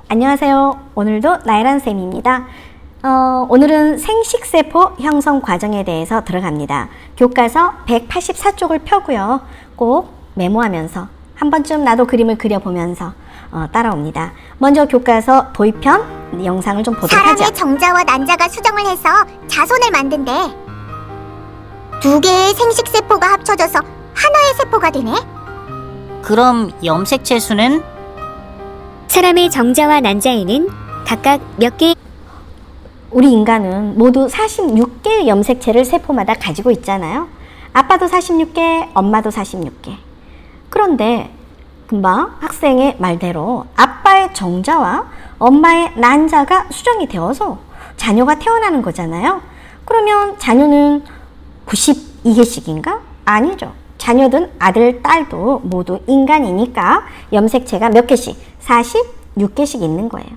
안녕하세요. 오늘도 나혜란 쌤입니다. 오늘은 생식세포 형성 과정에 대해서 들어갑니다. 교과서 184쪽을 펴고요. 꼭 메모하면서 한 번쯤 나도 그림을 그려보면서 따라옵니다. 먼저 교과서 도입편 영상을 좀 보도록 하죠. 사람의 정자와 난자가 수정을 해서 자손을 만든대. 두 개의 생식세포가 합쳐져서 하나의 세포가 되네. 그럼 염색체 수는? 사람의 정자와 난자에는 각각 몇 개? 우리 인간은 모두 46개의 염색체를 세포마다 가지고 있잖아요. 아빠도 46개, 엄마도 46개. 그런데 금방 학생의 말대로 아빠의 정자와 엄마의 난자가 수정이 되어서 자녀가 태어나는 거잖아요. 그러면 자녀는 92개씩인가? 아니죠. 자녀든 아들, 딸도 모두 인간이니까 염색체가 몇 개씩? 46개씩 있는 거예요.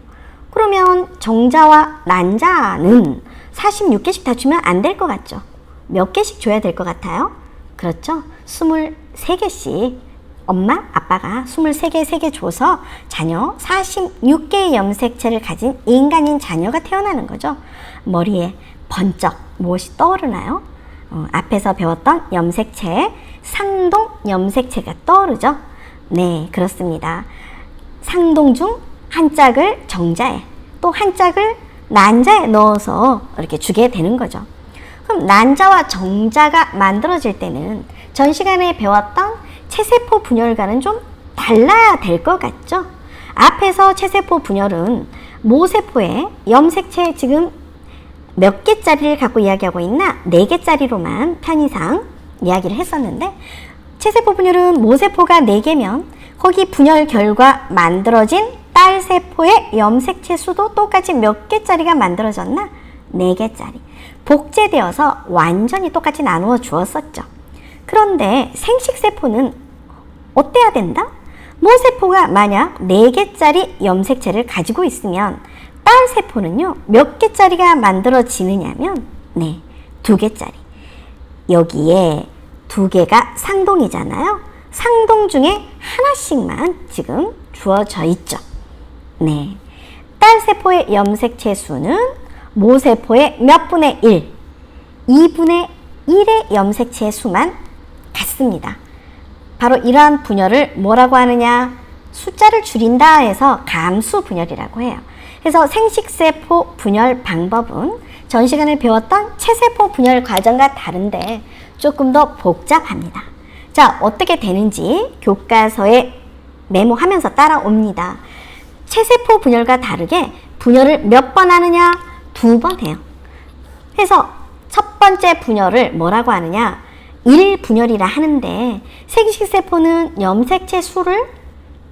그러면 정자와 난자는 46개씩 다 주면 안 될 것 같죠? 몇 개씩 줘야 될 것 같아요? 그렇죠? 23개씩 엄마, 아빠가 23개, 3개 줘서 자녀 46개의 염색체를 가진 인간인 자녀가 태어나는 거죠. 머리에 번쩍 무엇이 떠오르나요? 앞에서 배웠던 염색체, 상동 염색체가 떠오르죠? 네, 그렇습니다. 상동 중 한 짝을 정자에 또 한 짝을 난자에 넣어서 이렇게 주게 되는 거죠. 그럼 난자와 정자가 만들어질 때는 전 시간에 배웠던 체세포 분열과는 좀 달라야 될 것 같죠? 앞에서 체세포 분열은 모세포의 염색체 지금 몇 개짜리를 갖고 이야기하고 있나? 4개짜리로만 편의상 이야기를 했었는데 체세포 분열은 모세포가 4개면 거기 분열 결과 만들어진 딸세포의 염색체 수도 똑같이 몇 개짜리가 만들어졌나? 4개짜리. 복제되어서 완전히 똑같이 나누어 주었었죠. 그런데 생식세포는 어때야 된다? 모세포가 만약 4개짜리 염색체를 가지고 있으면 딸세포는요, 몇 개짜리가 만들어지느냐면, 네, 2개짜리. 여기에 2개가 상동이잖아요. 상동 중에 하나씩만 지금 주어져 있죠. 네. 딸세포의 염색체 수는 모세포의 몇 분의 1, 2분의 1의 염색체 수만 같습니다. 바로 이러한 분열을 뭐라고 하느냐? 숫자를 줄인다 해서 감수 분열이라고 해요. 그래서 생식세포 분열 방법은 전 시간에 배웠던 체세포 분열 과정과 다른데 조금 더 복잡합니다. 자, 어떻게 되는지 교과서에 메모하면서 따라옵니다. 체세포 분열과 다르게 분열을 몇 번 하느냐? 2번 해요. 그래서 첫 번째 분열을 뭐라고 하느냐? 1분열이라 하는데 생식세포는 염색체 수를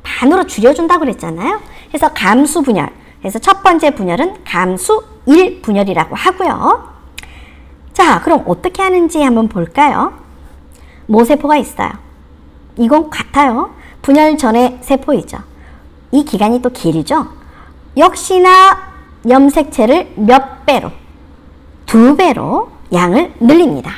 반으로 줄여준다고 그랬잖아요. 그래서 감수 분열. 그래서 첫 번째 분열은 감수 1분열이라고 하고요. 자, 그럼 어떻게 하는지 한번 볼까요? 모세포가 있어요. 이건 같아요. 분열 전의 세포이죠. 이 기간이 또 길죠. 역시나 염색체를 몇 배로? 2배로 양을 늘립니다.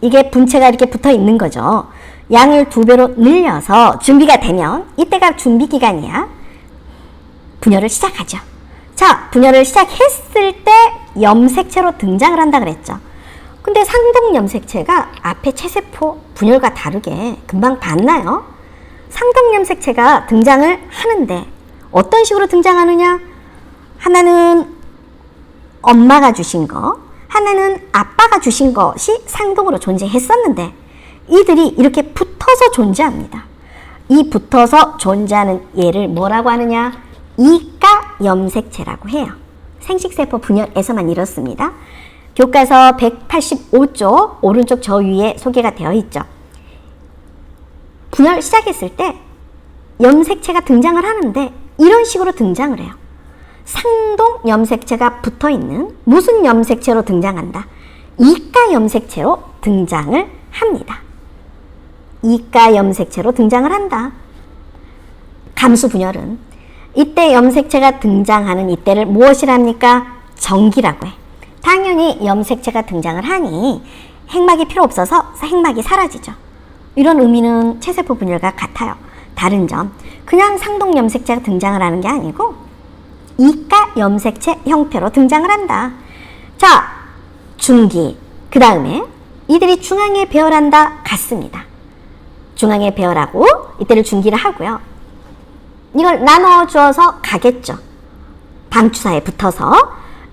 이게 분체가 이렇게 붙어 있는 거죠. 양을 2배로 늘려서 준비가 되면 이때가 준비 기간이야. 분열을 시작하죠. 자, 분열을 시작했을 때 염색체로 등장을 한다 그랬죠. 근데 상동 염색체가 앞에 체세포 분열과 다르게 금방 봤나요? 상동 염색체가 등장을 하는데 어떤 식으로 등장하느냐? 하나는 엄마가 주신 거, 하나는 아빠가 주신 것이 상동으로 존재했었는데 이들이 이렇게 붙어서 존재합니다. 이 붙어서 존재하는 얘를 뭐라고 하느냐? 이가 염색체라고 해요. 생식세포 분열에서만 이렇습니다. 교과서 185쪽 오른쪽 저 위에 소개가 되어 있죠. 분열 시작했을 때 염색체가 등장을 하는데 이런 식으로 등장을 해요. 상동 염색체가 붙어있는 무슨 염색체로 등장한다? 이가 염색체로 등장을 합니다. 이가 염색체로 등장을 한다. 감수 분열은 이때 염색체가 등장하는 이때를 무엇이랍니까? 정기라고 해. 당연히 염색체가 등장을 하니 핵막이 필요 없어서 핵막이 사라지죠. 이런 의미는 체세포 분열과 같아요. 다른 점, 그냥 상동 염색체가 등장을 하는 게 아니고 이가 염색체 형태로 등장을 한다. 자, 중기. 그 다음에 이들이 중앙에 배열한다 같습니다. 중앙에 배열하고 이때를 중기를 하고요. 이걸 나눠 주어서 가겠죠. 방추사에 붙어서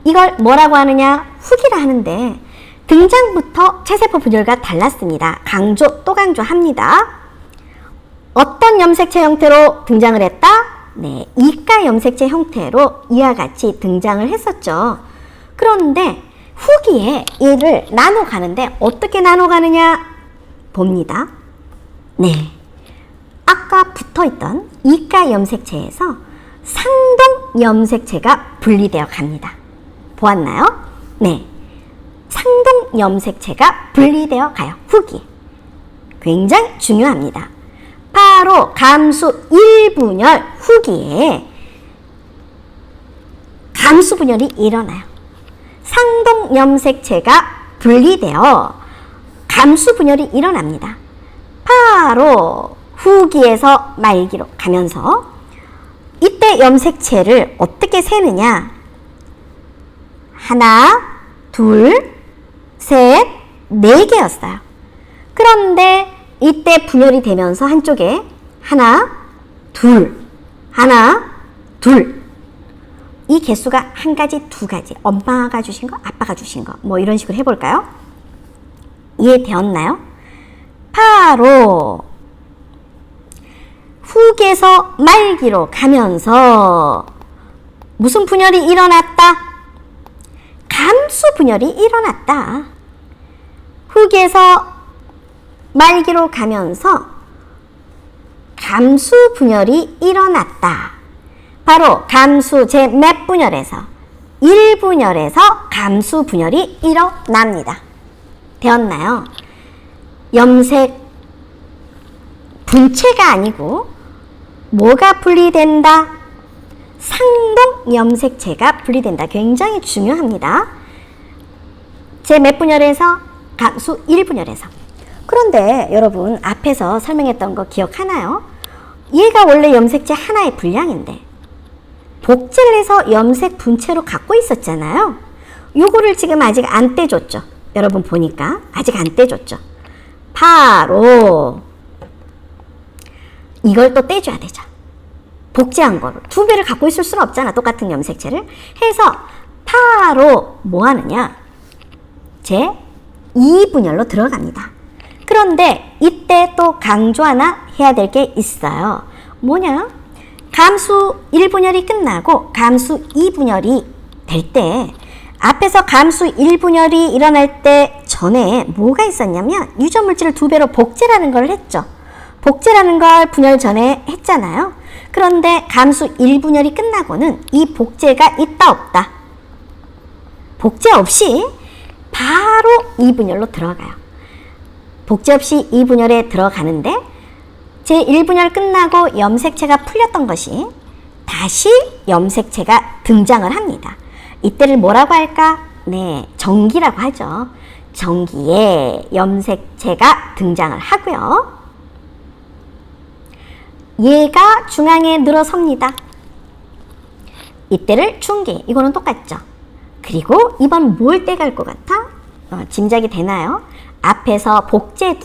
이걸 뭐라고 하느냐? 후기라 하는데 등장부터 체세포 분열과 달랐습니다. 강조 또 강조합니다. 어떤 염색체 형태로 등장을 했다? 네, 이가 염색체 형태로 이와 같이 등장을 했었죠. 그런데 후기에 이를 나눠 가는데 어떻게 나눠 가느냐 봅니다. 네, 아까 붙어있던 이가 염색체에서 상동 염색체가 분리되어 갑니다. 보았나요? 네, 상동 염색체가 분리되어 가요. 후기. 굉장히 중요합니다. 바로 감수 1분열 후기에 감수 분열이 일어나요. 상동 염색체가 분리되어 감수 분열이 일어납니다. 바로 후기에서 말기로 가면서 이때 염색체를 어떻게 세느냐? 하나, 둘, 셋, 네 개였어요. 그런데 이때 분열이 되면서 한쪽에 하나, 둘, 하나, 둘. 이 개수가 한 가지, 두 가지. 엄마가 주신 거, 아빠가 주신 거. 뭐 이런 식으로 해볼까요? 이해되었나요? 바로 후기에서 말기로 가면서 무슨 분열이 일어났다? 감수 분열이 일어났다. 후기에서 말기로 가면서 감수 분열이 일어났다. 바로 감수 제 몇 분열에서 1분열에서 감수 분열이 일어납니다. 되었나요? 염색 분체가 아니고 뭐가 분리된다? 상동 염색체가 분리된다. 굉장히 중요합니다. 제 몇 분열에서 감수 1분열에서. 그런데 여러분 앞에서 설명했던 거 기억하나요? 얘가 원래 염색체 하나의 분량인데 복제를 해서 염색 분체로 갖고 있었잖아요. 요거를 지금 아직 안 떼줬죠. 여러분 보니까 아직 안 떼줬죠. 바로 이걸 또 떼줘야 되죠. 복제한 거를 두 배를 갖고 있을 수는 없잖아. 똑같은 염색체를 해서 바로 뭐 하느냐? 제 2분열로 들어갑니다. 그런데 이때 또 강조 하나 해야 될 게 있어요. 뭐냐? 감수 1분열이 끝나고 감수 2분열이 될 때 앞에서 감수 1분열이 일어날 때 전에 뭐가 있었냐면 유전물질을 두 배로 복제라는 걸 했죠. 복제라는 걸 분열 전에 했잖아요. 그런데 감수 1분열이 끝나고는 이 복제가 있다 없다? 복제 없이 바로 2분열로 들어가요. 복제 없이 2분열에 들어가는데 제 1분열 끝나고 염색체가 풀렸던 것이 다시 염색체가 등장을 합니다. 이때를 뭐라고 할까? 네, 정기라고 하죠. 정기에 염색체가 등장을 하고요. 얘가 중앙에 늘어섭니다. 이때를 중기. 이거는 똑같죠. 그리고 이번 뭘 떼갈 것 같아? 짐작이 되나요? 앞에서 복제해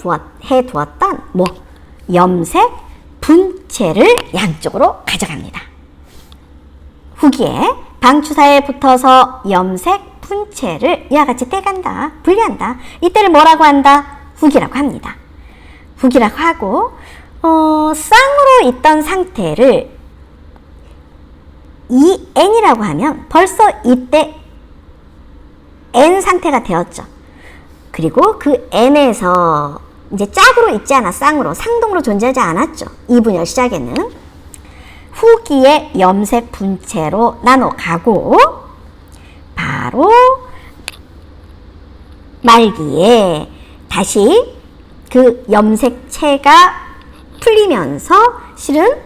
두었던 염색 분체를 양쪽으로 가져갑니다. 후기에 방추사에 붙어서 염색 분체를 이와 같이 떼간다. 분리한다. 이때를 뭐라고 한다? 후기라고 합니다. 후기라고 하고 쌍으로 있던 상태를 N이라고 하면 벌써 이때 N 상태가 되었죠. 그리고 그 N에서 이제 짝으로 있지 않아 쌍으로 상동으로 존재하지 않았죠. 2분열 시작에는 후기에 염색 분체로 나눠 가고 바로 말기에 다시 그 염색체가 풀리면서 실은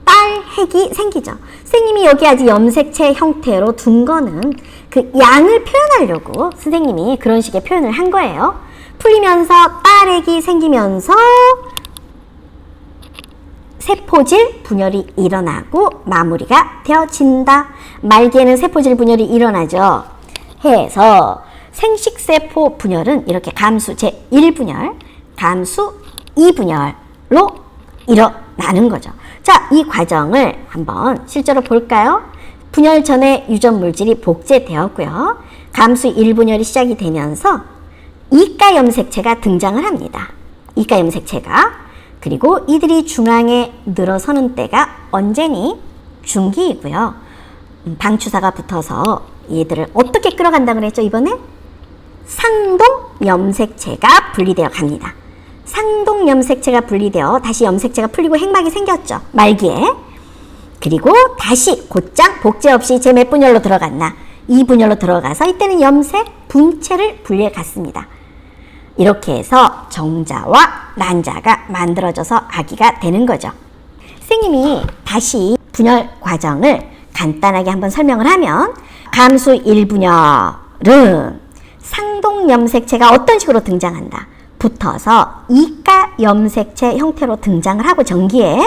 빨핵이 생기죠. 선생님이 여기 아직 염색체 형태로 둔 거는 그 양을 표현하려고 선생님이 그런 식의 표현을 한 거예요. 풀리면서 빨핵이 생기면서 세포질 분열이 일어나고 마무리가 되어진다. 말기에는 세포질 분열이 일어나죠. 해서 생식세포 분열은 이렇게 감수 제1분열, 감수 2분열로 일어나는 거죠. 자, 이 과정을 한번 실제로 볼까요? 분열 전에 유전 물질이 복제되었고요. 감수 1분열이 시작이 되면서 이가 염색체가 등장을 합니다. 이가 염색체가. 그리고 이들이 중앙에 늘어서는 때가 언제니? 중기이고요. 방추사가 붙어서 얘들을 어떻게 끌어간다 그랬죠, 이번에? 상동 염색체가 분리되어 갑니다. 상동 염색체가 분리되어 다시 염색체가 풀리고 핵막이 생겼죠, 말기에. 그리고 다시 곧장 복제 없이 제 몇 분열로 들어갔나? 2분열로 들어가서 이때는 염색 분체를 분리해 갔습니다. 이렇게 해서 정자와 난자가 만들어져서 아기가 되는 거죠. 선생님이 다시 분열 과정을 간단하게 한번 설명을 하면, 감수 1분열은 상동 염색체가 어떤 식으로 등장한다? 붙어서 이가 염색체 형태로 등장을 하고 전기에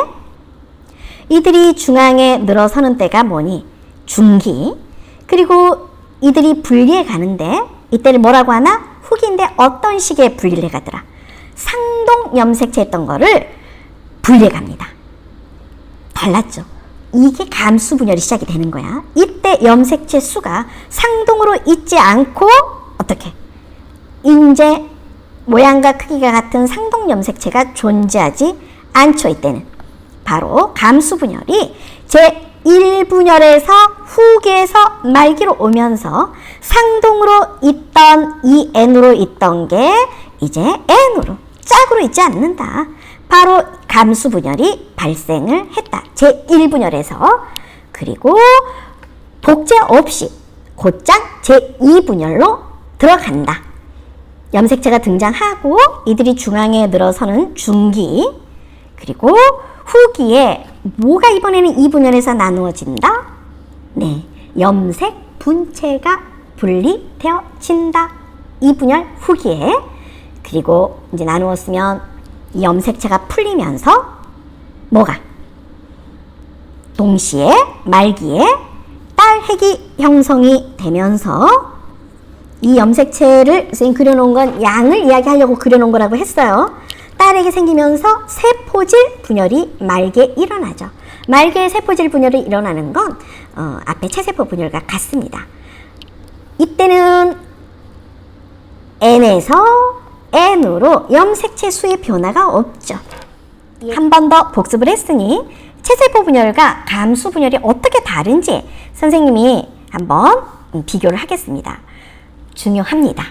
이들이 중앙에 늘어서는 때가 뭐니? 중기. 그리고 이들이 분리해 가는데 이때를 뭐라고 하나? 후기인데 어떤 식의 분리를 해가더라? 상동 염색체였던 거를 분리해 갑니다. 달랐죠? 이게 감수 분열이 시작이 되는 거야. 이때 염색체 수가 상동으로 있지 않고 어떻게? 인제 모양과 크기가 같은 상동 염색체가 존재하지 않죠. 이때는 바로 감수 분열이 제1분열에서 후기에서 말기로 오면서 상동으로 있던 이 N으로 있던 게 이제 N으로 짝으로 있지 않는다. 바로 감수 분열이 발생을 했다. 제1분열에서. 그리고 복제 없이 곧장 제2분열로 들어간다. 염색체가 등장하고 이들이 중앙에 늘어서는 중기. 그리고 후기에 뭐가 이번에는 2분열에서 나누어진다? 네, 염색 분체가 분리되어진다. 2분열 후기에. 그리고 이제 나누었으면 이 염색체가 풀리면서 뭐가? 동시에 말기에 딸핵이 형성이 되면서 이 염색체를 선생님 그려놓은 건 양을 이야기하려고 그려놓은 거라고 했어요. 딸핵이 생기면서 세포질 분열이 말기에 일어나죠. 말기에 세포질 분열이 일어나는 건 앞에 체세포 분열과 같습니다. 이때는 N에서 N으로 염색체 수의 변화가 없죠. 한 번 더 복습을 했으니 체세포 분열과 감수 분열이 어떻게 다른지 선생님이 한번 비교를 하겠습니다. 중요합니다.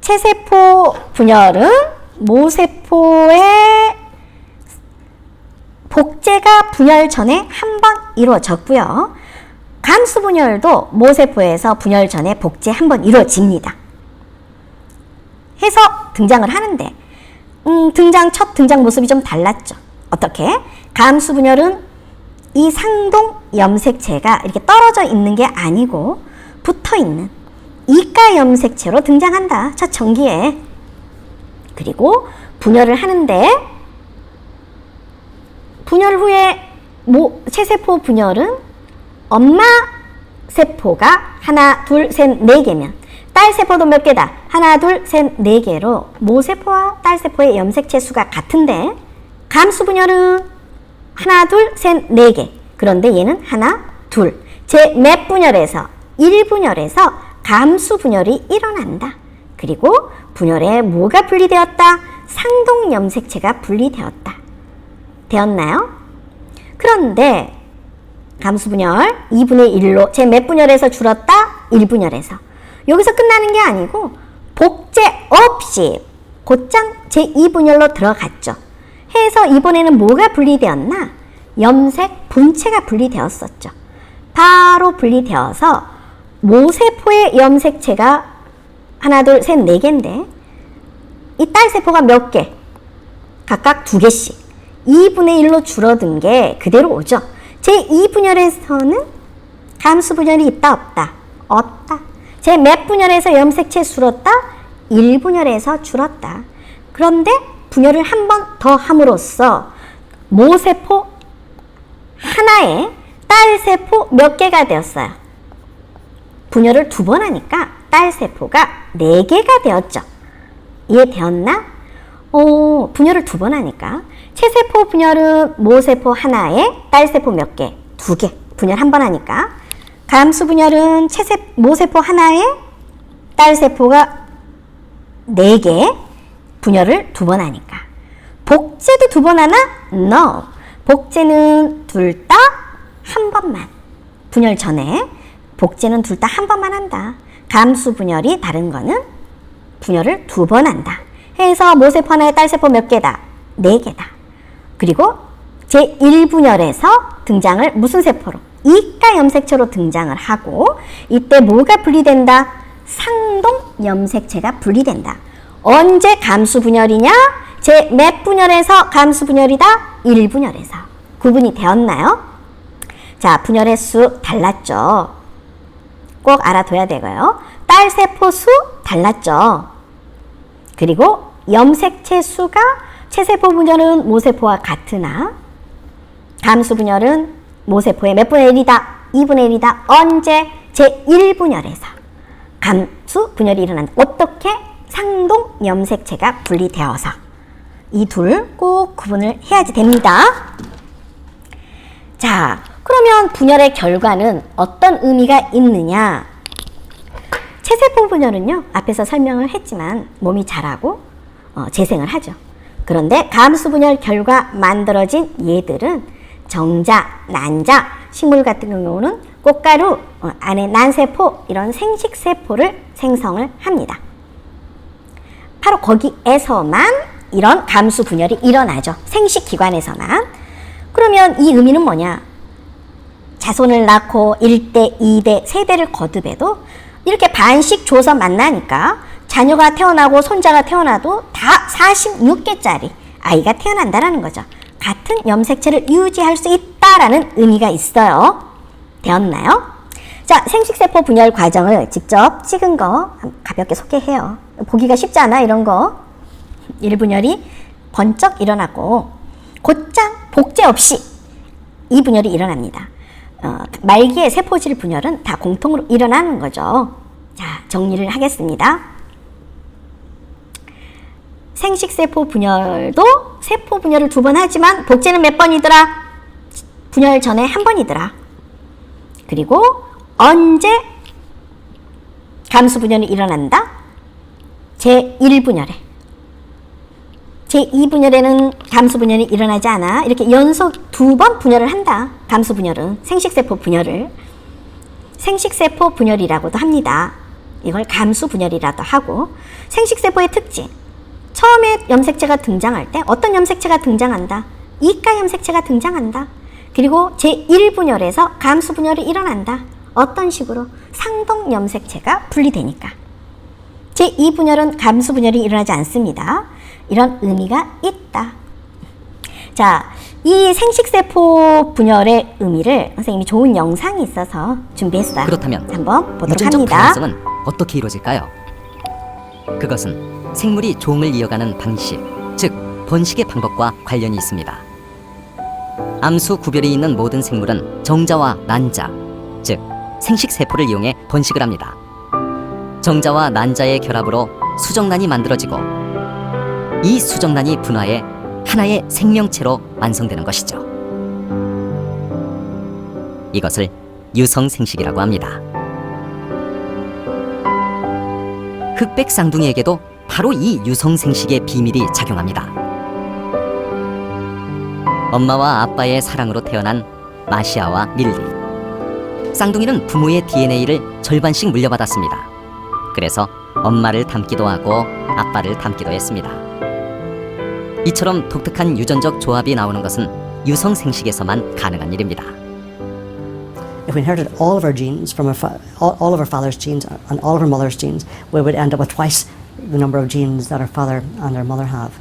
체세포 분열은 모세포의 복제가 분열 전에 한 번 이루어졌고요. 감수 분열도 모세포에서 분열 전에 복제 한 번 이루어집니다. 해서 등장을 하는데 첫 등장 모습이 좀 달랐죠. 어떻게? 감수 분열은 이 상동 염색체가 이렇게 떨어져 있는 게 아니고 붙어 있는 이가 염색체로 등장한다. 첫 전기에. 그리고 분열을 하는데 분열 후에 체세포 분열은 엄마 세포가 하나, 둘, 셋, 네 개면 딸 세포도 몇 개다? 하나, 둘, 셋, 네 개로 모세포와 딸 세포의 염색체 수가 같은데 감수 분열은 하나, 둘, 셋, 네 개. 그런데 얘는 하나, 둘. 제 몇 분열에서 1분열에서 감수 분열이 일어난다. 그리고 분열에 뭐가 분리되었다? 상동 염색체가 분리되었다. 되었나요? 그런데 감수 분열 2분의 1로 제 몇 분열에서 줄었다? 1분열에서. 여기서 끝나는 게 아니고 복제 없이 곧장 제2분열로 들어갔죠. 해서 이번에는 뭐가 분리되었나? 염색 분체가 분리되었었죠. 바로 분리되어서 모세포의 염색체가 하나, 둘, 셋, 네 개인데 이 딸세포가 몇 개? 각각 2개씩. 2분의 1로 줄어든 게 그대로 오죠. 제2분열에서는 감수 분열이 있다 없다? 없다. 제 몇 분열에서 염색체 줄었다? 1분열에서 줄었다. 그런데 분열을 한 번 더 함으로써 모세포 하나에 딸세포 몇 개가 되었어요? 분열을 2번 하니까 딸세포가 4개가 되었죠. 이해되었나? 분열을 2번 하니까 체세포 분열은 모세포 하나에 딸세포 몇 개? 2개. 분열 1번 하니까. 감수 분열은 모세포 하나에 딸세포가 4개. 분열을 2번 하니까. 복제도 2번 하나? No. 복제는 둘 다 한 번만. 분열 전에 복제는 둘 다 한 번만 한다. 감수 분열이 다른 거는 분열을 2번 한다. 해서 모세포 하나에 딸세포 몇 개다? 4개다. 그리고 제1분열에서 등장을 무슨 세포로? 이가 염색체로 등장을 하고 이때 뭐가 분리된다? 상동 염색체가 분리된다. 언제 감수 분열이냐? 제 몇 분열에서 감수 분열이다? 1분열에서. 구분이 되었나요? 자, 분열의 수 달랐죠. 꼭 알아둬야 되고요. 딸세포 수 달랐죠. 그리고 염색체 수가 체세포 분열은 모세포와 같으나 감수 분열은 모세포의 몇 분의 1이다? 2분의 1이다. 언제? 제1분열에서 감수 분열이 일어난다. 어떻게? 상동 염색체가 분리되어서. 이 둘 꼭 구분을 해야지 됩니다. 자, 그러면 분열의 결과는 어떤 의미가 있느냐? 체세포 분열은요, 앞에서 설명을 했지만 몸이 자라고 재생을 하죠. 그런데 감수 분열 결과 만들어진 얘들은 정자, 난자, 식물 같은 경우는 꽃가루 안에 난세포 이런 생식세포를 생성을 합니다. 바로 거기에서만 이런 감수 분열이 일어나죠. 생식기관에서만. 그러면 이 의미는 뭐냐? 자손을 낳고 1대, 2대, 세대를 거듭해도 이렇게 반씩 줘서 만나니까 자녀가 태어나고 손자가 태어나도 다 46개짜리 아이가 태어난다라는 거죠. 같은 염색체를 유지할 수 있다라는 의미가 있어요. 되었나요? 자, 생식세포 분열 과정을 직접 찍은 거 가볍게 소개해요. 보기가 쉽지 않아, 이런 거. 1분열이 번쩍 일어나고 곧장 복제 없이 2분열이 일어납니다. 말기의 세포질 분열은 다 공통으로 일어나는 거죠. 자, 정리를 하겠습니다. 생식세포 분열도 세포 분열을 2번 하지만 복제는 몇 번이더라? 분열 전에 1번이더라. 그리고 언제 감수 분열이 일어난다? 제1분열에. 제2분열에는 감수 분열이 일어나지 않아. 이렇게 연속 2번 분열을 한다. 감수 분열은 생식세포 분열을 생식세포 분열이라고도 합니다. 이걸 감수 분열이라도 하고, 생식세포의 특징. 처음에 염색체가 등장할 때 어떤 염색체가 등장한다? 이가 염색체가 등장한다. 그리고 제1분열에서 감수 분열이 일어난다. 어떤 식으로? 상동 염색체가 분리되니까. 제2분열은 감수 분열이 일어나지 않습니다. 이런 의미가 있다. 자, 이 생식세포 분열의 의미를 선생님이 좋은 영상이 있어서 준비했어요. 그렇다면 한번 보도록 유전적 합니다. 다양성은 어떻게 이루어질까요? 그것은 생물이 종을 이어가는 방식, 즉 번식의 방법과 관련이 있습니다. 암수 구별이 있는 모든 생물은 정자와 난자, 즉 생식세포를 이용해 번식을 합니다. 정자와 난자의 결합으로 수정란이 만들어지고 이 수정란이 분화해 하나의 생명체로 완성되는 것이죠. 이것을 유성생식이라고 합니다. 흑백 쌍둥이에게도 바로 이 유성생식의 비밀이 작용합니다. 엄마와 아빠의 사랑으로 태어난 마시아와 밀리. 쌍둥이는 부모의 DNA를 절반씩 물려받았습니다. 그래서 엄마를 닮기도 하고 아빠를 닮기도 했습니다. 이처럼 독특한 유전적 조합이 나오는 것은 유성생식에서만 가능한 일입니다. If we inherited all of our genes from all of our father's genes and all of our mother's genes, we would end up with twice the number of genes that our father and our mother have.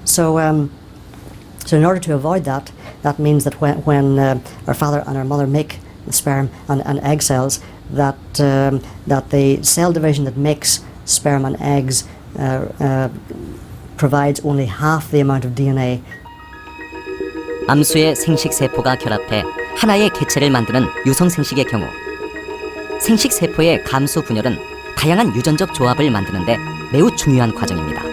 So in order to avoid that, that means that when our father and our mother make the sperm and egg cells, that the cell division that makes sperm and eggs provides only half the amount of DNA. 암수의 생식세포가 결합해 하나의 개체를 만드는 유성생식의 경우 생식세포의 감수 분열은 다양한 유전적 조합을 만드는데 매우 중요한 과정입니다.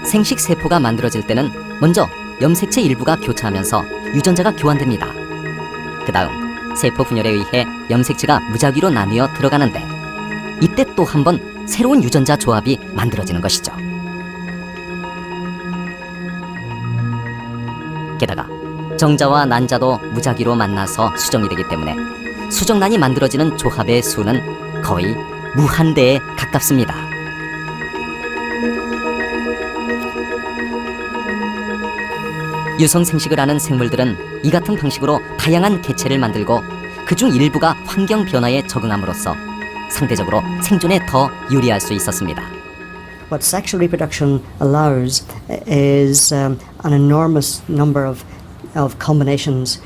생식세포가 만들어질 때는 먼저 염색체 일부가 교차하면서 유전자가 교환됩니다. 그 다음 세포 분열에 의해 염색체가 무작위로 나뉘어 들어가는데 이때 또 한 번 새로운 유전자 조합이 만들어지는 것이죠. 게다가 정자와 난자도 무작위로 만나서 수정이 되기 때문에 수정란이 만들어지는 조합의 수는 거의 무한대에 가깝습니다. 유성생식을 하는 생물들은 이 같은 방식으로 다양한 개체를 만들고 그중 일부가 환경 변화에 적응함으로써 상대적으로 생존에 더 유리할 수 있었습니다. What sexual reproduction allows is an enormous number of combinations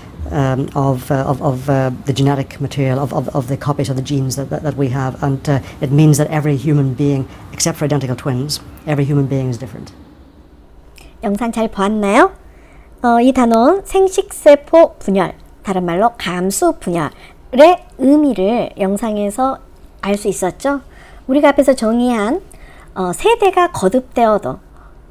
of the genetic material of the copies of the genes that we have, and it means that every human being, except for identical twins, every human being is different. 영상 잘 보았나요? 이 단어는 생식세포 분열, 다른 말로 감수 분열의 의미를 영상에서 알 수 있었죠. 우리가 앞에서 정의한 세대가 거듭되어도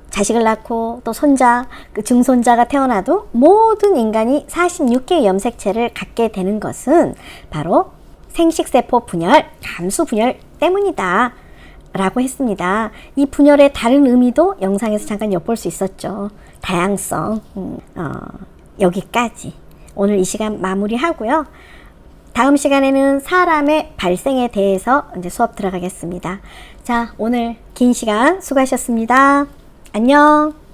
자식을 낳고 또 손자, 그 증손자가 태어나도 모든 인간이 46개의 염색체를 갖게 되는 것은 바로 생식세포 분열, 감수 분열 때문이다 라고 했습니다. 이 분열의 다른 의미도 영상에서 잠깐 엿볼 수 있었죠. 다양성. 여기까지 오늘 이 시간 마무리하고요. 다음 시간에는 사람의 발생에 대해서 이제 수업 들어가겠습니다. 자, 오늘 긴 시간 수고하셨습니다. 안녕.